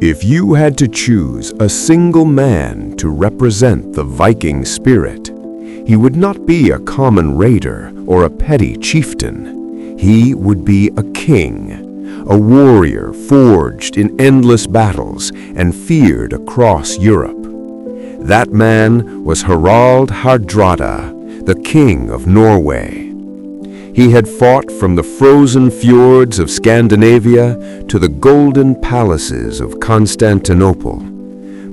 If you had to choose a single man to represent the Viking spirit, he would not be a common raider or a petty chieftain. He would be a king, a warrior forged in endless battles and feared across Europe. That man was Harald Hardrada, the king of Norway. He had fought from the frozen fjords of Scandinavia to the golden palaces of Constantinople.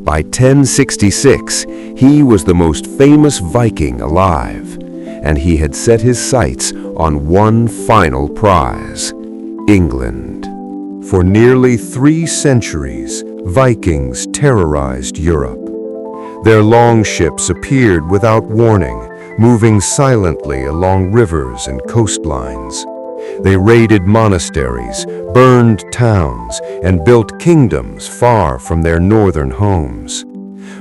By 1066, he was the most famous Viking alive, and he had set his sights on one final prize: England. For nearly 3 centuries, Vikings terrorized Europe. Their longships appeared without warning, moving silently along rivers and coastlines. They raided monasteries, burned towns, and built kingdoms far from their northern homes.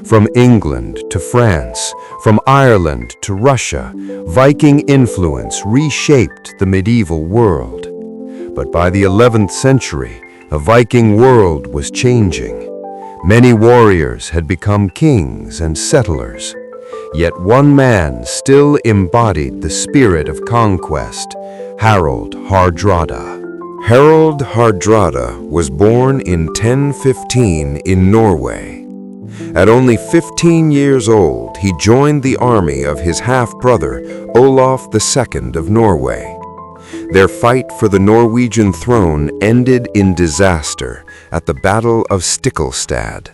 From England to France, from Ireland to Russia, Viking influence reshaped the medieval world. But by the 11th century, the Viking world was changing. Many warriors had become kings and settlers. Yet one man still embodied the spirit of conquest: Harald Hardrada. Harald Hardrada was born in 1015 in Norway. At only 15 years old, he joined the army of his half-brother, Olaf II of Norway. Their fight for the Norwegian throne ended in disaster at the Battle of Stiklestad.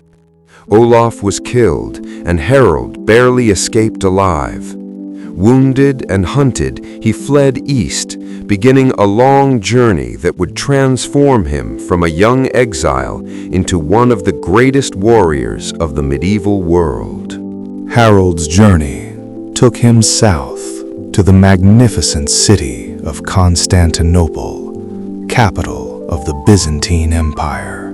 Olaf was killed, and Harold barely escaped alive. Wounded and hunted, he fled east, beginning a long journey that would transform him from a young exile into one of the greatest warriors of the medieval world. Harold's journey took him south to the magnificent city of Constantinople, capital of the Byzantine Empire.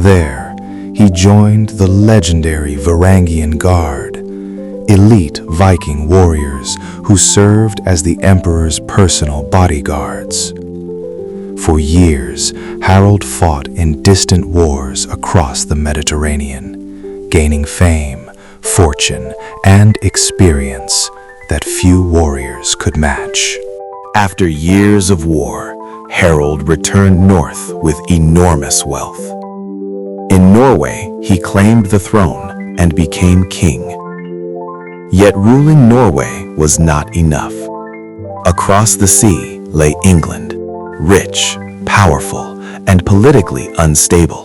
There, he joined the legendary Varangian Guard, elite Viking warriors who served as the emperor's personal bodyguards. For years, Harold fought in distant wars across the Mediterranean, gaining fame, fortune, and experience that few warriors could match. After years of war, Harold returned north with enormous wealth. In Norway, he claimed the throne and became king. Yet ruling Norway was not enough. Across the sea lay England, rich, powerful, and politically unstable.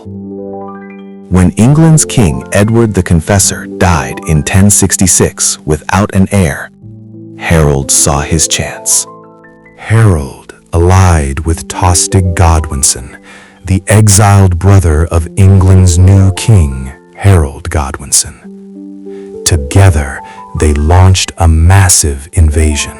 When England's King Edward the Confessor died in 1066 without an heir, Harold saw his chance. Harold allied with Harold Godwinson, the exiled brother of England's new king, Harold Godwinson. Together, they launched a massive invasion.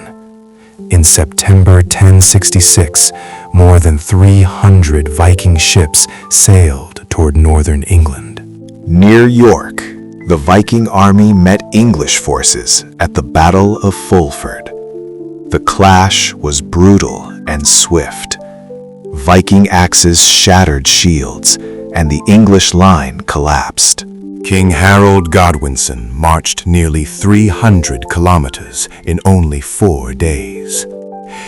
In September 1066, more than 300 Viking ships sailed toward northern England. Near York, the Viking army met English forces at the Battle of Fulford. The clash was brutal and swift. Viking axes shattered shields, and the English line collapsed. King Harold Godwinson marched nearly 300 kilometers in only 4 days.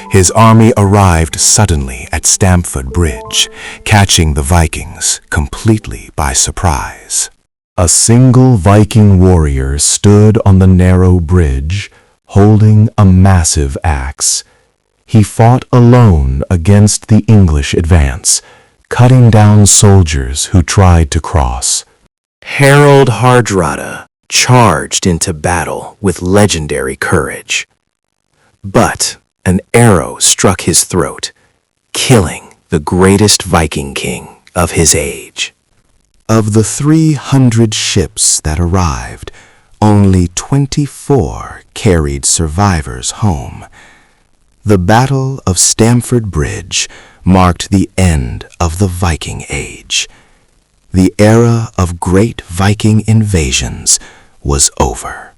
His army arrived suddenly at Stamford Bridge, catching the Vikings completely by surprise. A single Viking warrior stood on the narrow bridge, holding a massive axe. He fought alone against the English advance, cutting down soldiers who tried to cross. Harald Hardrada charged into battle with legendary courage. But an arrow struck his throat, killing the greatest Viking king of his age. Of the 300 ships that arrived, only 24 carried survivors home. The Battle of Stamford Bridge marked the end of the Viking Age. The era of great Viking invasions was over.